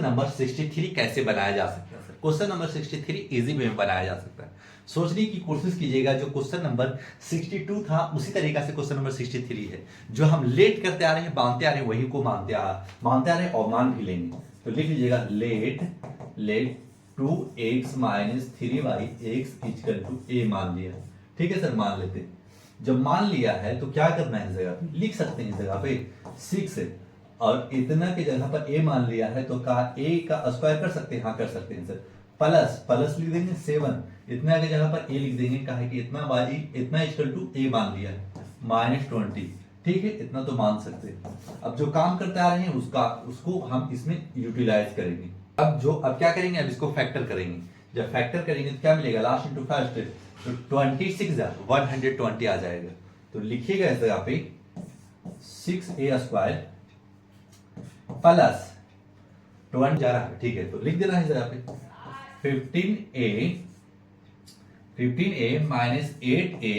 Number 63 कैसे बनाया जा सकता है? Sir question number 63 easy way में बनाया जा सकता है। सोचने की कोशिश कीजिएगा, जो क्वेश्चन नंबर 62 था उसी तरीका से क्वेश्चन नंबर 63 है। जो हम लेट करते आ रहे हैं, मानते आ रहे हैं, वही को मानते आ रहे हैं और मान भी लेंगे। तो लिख लीजिएगा let 2x minus 3y x equal to a मान लिया। ठीक है सर, मान लेते हैं। जब मान लिया है तो क्या करना है, इस जगह पे लिख सकते हैं, इस जगह पे 6 है और इतना की जगह पर a मान लिया है तो कहा a का स्क्वायर कर सकते हैं, हाँ कर सकते हैं सर। प्लस लिख देंगे 7, इतना की जगह पर a लिख देंगे, कहा है कि इतना इक्वल टू a मान लिया है -20। ठीक है, इतना तो मान सकते हैं। अब जो काम करते आ रहे हैं उसको हम इसमें यूटिलाइज करेंगे। अब क्या करेंगे, अब इसको फैक्टर करेंगे। जब फैक्टर करेंगे तो क्या मिलेगा, लास्ट इंटू फर्स्ट, तो 26 120 आ जाएगा। तो लिखिएगा इस जगह पे 6a स्क्वायर प्लस 20 जा रहा है। ठीक है, तो लिख देना है इस जगह पे 15a माइनस 8a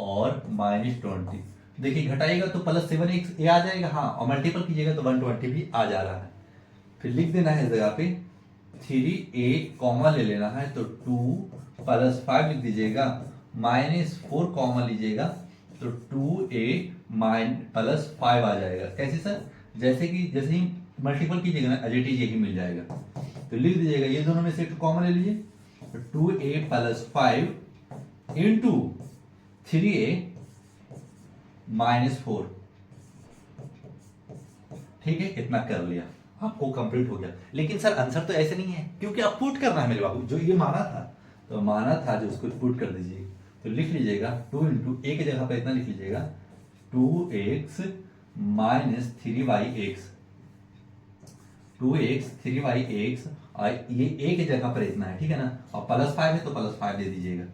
और -20। देखिए घटाइएगा तो +7 a आ जाएगा, हाँ, और मल्टीपल कीजिएगा तो 120 भी आ जा रहा है। फिर लिख देना है इस जगह पे 3a कॉमा ले लेना है, तो 2 + 5 लिख दीजिएगा, -4 कॉमा लीजिएगा तो 2a + 5 आ जाएगा। कैसे सर, जैसे ही मल्टीपल कीजिएगा ना, एज इट इज यही मिल जाएगा। तो लिख दीजिएगा, ये दोनों में से एक कॉमन ले लीजिए, तो 2a + 5 इंटू 3a -4। ठीक है, इतना कर लिया, आपको कंप्लीट हो गया। लेकिन सर आंसर तो ऐसे नहीं है, क्योंकि आप पुट करना है मेरे बाबू। जो ये माना था तो माना था, जो उसको पुट कर दीजिए। तो लिख लीजिएगा 2 इंटू a की जगह पर इतना लिख लीजिएगा 2x minus 3yx, 2x 3yx, और ये a की जगह पर इतना है। ठीक है ना, और +5 है तो +5 दे दीजिएगा।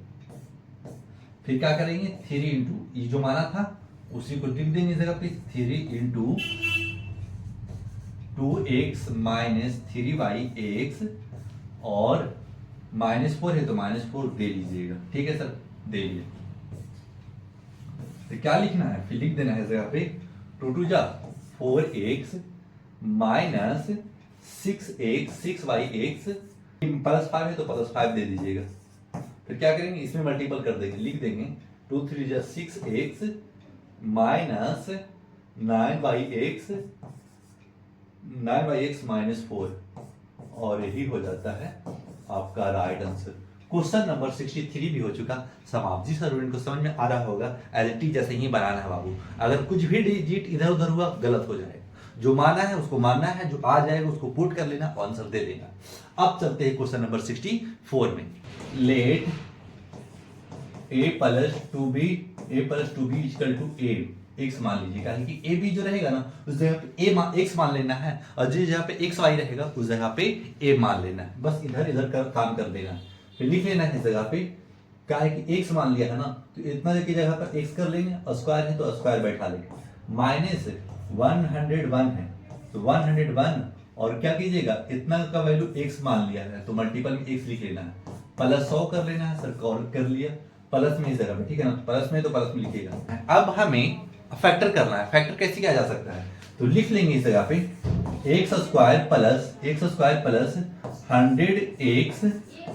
फिर क्या करेंगे, 3 इंटू ये जो माना था उसी को टिक देंगे इस जगह पे, 3 इंटू 2x माइनस 3yx और -4 है तो -4 दे लीजिएगा। ठीक है सर, दे लिया। तो क्या लिखना है, फिर लिख देना है इस जगह पे 2 2 जा 4x माइनस 6x 6yx, +5 है तो +5 दे दीजिएगा। फिर क्या करेंगे, इसमें मल्टीपल कर देंगे, लिख देंगे 2 3 जा 6x माइनस 9yx -4, और यही हो जाता है आपका राइट आंसर। क्वेश्चन नंबर 63 भी हो चुका समाप्त। जी सर, इनको समझ में आ रहा होगा, एज इट इज जैसे ही बनाना है बाबू। अगर कुछ भी डिजिट इधर उधर हुआ गलत हो जाएगा। जो माना है उसको मानना है, जो आ जाएगा उसको पुट कर लेना, आंसर दे देना। अब चलते हैं क्वेश्चन नंबर 64 में। Let a + 2b equal to a x मान लीजिएगा, कि a b जो रहेगा ना उस जगह पे x मान लेना है, और जिस जगह पे x y रहेगा उस जगह पे a मान लेना है। बस इधर इधर का काम कर देना है। फिर लिख लेना है इस जगह पे, क्या है कि x मान लिया है ना, तो इतना की जगह पर x कर लेंगे, और स्क्वायर है तो स्क्वायर बैठा लेंगे। -101 है तो 101, और क्या कीजिएगा, इतना का वैल्यू x मान लिया है तो मल्टीपल में x लिख लेना है, +100 कर लेना है। सर कॉल कर लिया, प्लस में इस जगह पे, ठीक है ना, प्लस में तो प्लस में लिखिएगा। अब हमें फैक्टर करना है। फैक्टर कैसे किया जा सकता है, तो लिख लेंगे इस जगह पे x square plus 100x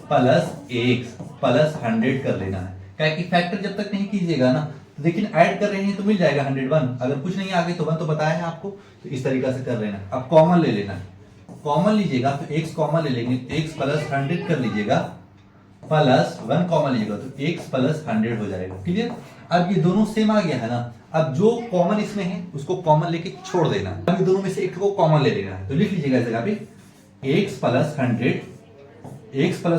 plus x plus 100 कर लेना है। क्या कि फैक्टर जब तक नहीं कीजिएगा ना, तो लेकिन ऐड कर रहे हैं तो मिल जाएगा 101, अगर कुछ नहीं आगे तो 1 तो बताया है आपको, तो इस तरीका से कर लेना। अब कॉमन ले लेना है, कॉमन लीजिएगा तो x कॉमन ले लेंगे, x प्लस 100 कर लीजिएगा, प्लस 1 कॉमन लीजिएगा तो x प्लस 100 हो जाएगा। क्लियर। अब ये दोनों सेम आ गया है ना, अब जो कॉमन इसमें है उसको कॉमन लेके छोड़ देना है। अब ये दोनों में से एक को कॉमन ले लेना है, तो लिख लीजिएगा इस जगह पे x प्लस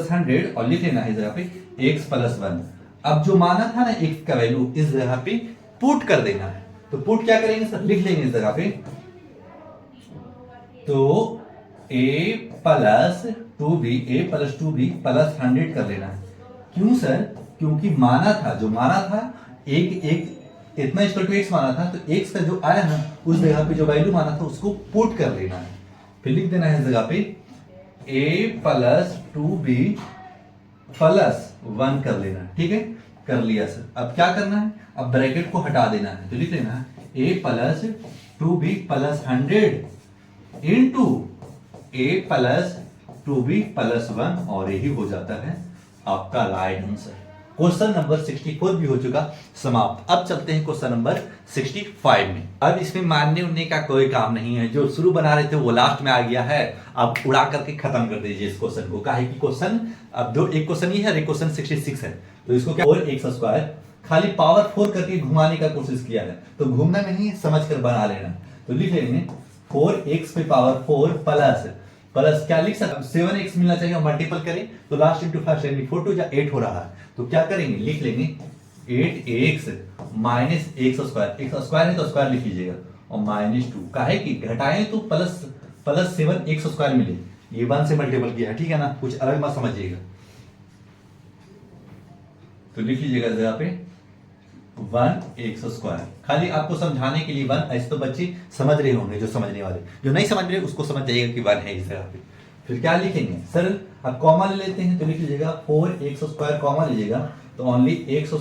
100 और लिख लेना है इस जगह पे x प्लस 1। अब जो माना था ना x का वैल्यू, इस जगह पे पुट कर देना है। तो पुट क्या करेंगे सर, लिख लेंगे इस जगह पे, तो a प्लस 2b प्लस 100 कर लेना है। क्यों सर, क्योंकि माना था, जो माना था एक इतना इक्वल टू x माना था, तो x का जो आया ना उस जगह पे जो वैल्यू माना था उसको पुट कर लेना है। फिर लिख देना है इस जगह पे a प्लस 2b प्लस 1 कर लेना है। ठीक है, कर लिया सर। अब क्या करना है, अब ब्रैकेट को हटा देना है, तो लिख लेना है a plus 2b plus 100 into a plus 2b plus 1 और यही हो जाता है आपका राइट आंसर। क्वेश्चन नंबर 64 भी हो चुका समाप्त। अब चलते हैं क्वेश्चन नंबर 65 में। अब इसमें मानने उनने का कोई काम नहीं है, जो शुरू बना रहे थे वो लास्ट में आ गया है। अब उड़ा करके खत्म कर दीजिए इस क्वेश्चन को, काहे कि क्वेश्चन अब दो, एक क्वेश्चन ही है और एक क्वेश्चन 66 है, तो इसको क्या 4x² खाली पावर 4 करके घुमाने का कोशिश किया है, तो घूमना नहीं समझ कर बना लेना। तो लिख लेंगे 4x पे पावर 4 प्लस क्या लिख सकते 7x मिलना चाहिए, मल्टीपल करें तो लास्ट इंटू फर्स्ट यानी 4 टू 8 हो रहा है, तो क्या करेंगे लिख लेंगे 8x माइनस x² है तो स्क्वायर लिख लीजिएगा और -2 काहे कि घटाएं तो प्लस 7x² मिले, ये 1 से मल्टीपल किया है, ठीक है ना, कुछ अलग मत समझिएगा। तो लिख लीजिएगा जगह पे 1x², खाली आपको समझाने के लिए 1, ऐसे तो बच्चे समझ रहे होंगे, जो समझने वाले, जो नहीं समझ रहे उसको समझ जाइएगा कि 1 है इस जगह पे। फिर क्या लिखेंगे सर, अब कॉमा ले लेते हैं, तो लिख लीजिएगा 4x² कॉमा लीजिएगा तो ओनली x²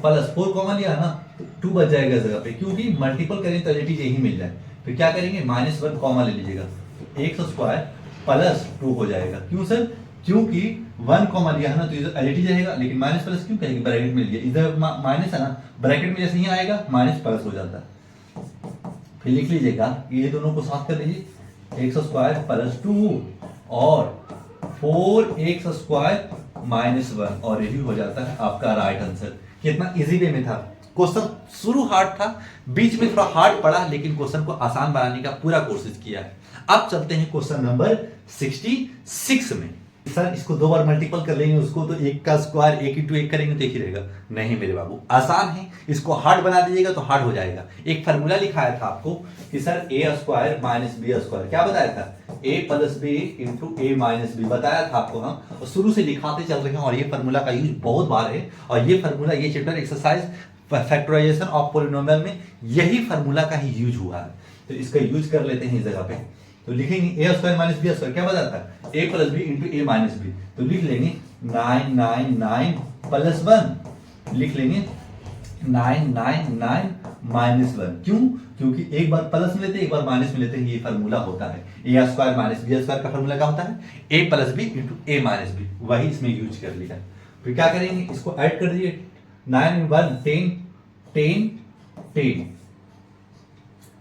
प्लस 4 कॉमा लिया ना तो 2 बच जाएगा जगह पे, क्योंकि मल्टीपल करें तो एलिटी यही मिल जाए। फिर क्या करेंगे -1 कॉमा ले लीजिएगा तो x² प्लस 2 हो जाएगा। क्यों सर, क्योंकि 1 कॉमा लिया है ना तो इधर एलिटी जाएगा, लेकिन माइनस प्लस क्यों कहेंगे, ब्रैकेट में लिया, इधर माइनस है ना, ब्रैकेट में जैसे ही आएगा माइनस प्लस हो जाता है। फिर लिख लीजिएगा ये दोनों को साथ कर दीजिए x² प्लस 2 और 4x² -1 और यही हो जाता है आपका राइट आंसर। कितना इजी वे में था क्वेश्चन, शुरू हार्ड था, बीच में थोड़ा हार्ड पड़ा, लेकिन क्वेश्चन को आसान बनाने का पूरा कोशिश किया है। अब चलते हैं क्वेश्चन नंबर 66 में। सर इसको 2 बार मल्टीपल कर लेंगे उसको, तो 1 का स्क्वायर 1 इंटू 1 करेंगे तो एक ही रहेगा, नहीं मेरे बाबू आसान है, इसको हार्ड बना दीजिएगा तो हार्ड हो जाएगा। एक फार्मूला लिखाया था आपको कि सर a² माइनस b², क्या बताया था a plus b into a minus b बताया था आपको हम, और शुरू से लिखाते चल रहे हैं, और ये फार्मूला का यूज बहुत बार है, और ये फार्मूला ये chapter exercise factorization of polynomial में यही फार्मूला का ही यूज हुआ है, तो इसका यूज कर लेते हैं इस जगह पे। तो लिखेंगे a² माइनस b² क्या बताता है a plus B into a minus B, तो लिख लेंगे 999 प्लस 1, लिख लेंगे 999 -1, क्यों, क्योंकि एक बार प्लस में लेते हैं एक बार माइनस में लेते हैं, ये फार्मूला होता है a² माइनस b² का फार्मूला क्या होता है a plus B into a minus B, वही इसमें यूज कर लिया। फिर क्या करेंगे, इसको ऐड कर दीजिए 9 1 10 10 10,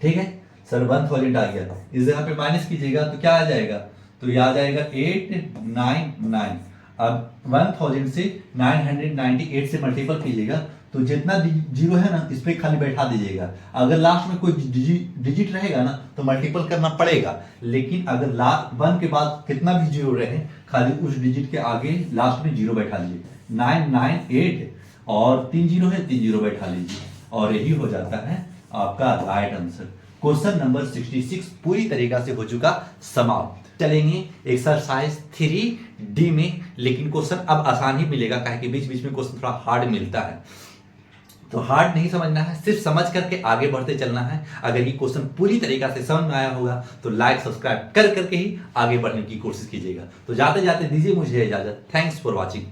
ठीक है सर 1000 आ गया, इस जगह पे माइनस कीजिएगा तो क्या आ जाएगा, तो ये आ जाएगा 899। अब 1000 से 998 से मल्टीपल कीजिएगा तो जितना जीरो है ना इस पे खाली बैठा दीजिएगा, अगर लास्ट में कोई डिजिट रहेगा ना तो मल्टीपल करना पड़ेगा, लेकिन अगर 1 के बाद कितना भी जीरो रहे खाली उस डिजिट के आगे लास्ट में जीरो बैठा लीजिए, 998 और 3 जीरो है 3 जीरो बैठा लीजिए, और यही हो जाता है आपका राइट आंसर। क्वेश्चन नंबर 66 पूरी तरीका से हो चुका समाप्त। चलेंगे एक्सरसाइज 3D में, लेकिन क्वेश्चन अब आसान ही मिलेगा, काहे कि बीच बीच में क्वेश्चन थोड़ा हार्ड मिलता है, तो हार्ड नहीं समझना है, सिर्फ समझ करके आगे बढ़ते चलना है। अगर ये क्वेश्चन पूरी तरीका से समझ में आया होगा तो लाइक सब्सक्राइब कर करके ही आगे बढ़ने की कोशिश कीजिएगा। तो जाते जाते दीजिए मुझे इजाजत, थैंक्स फॉर वॉचिंग।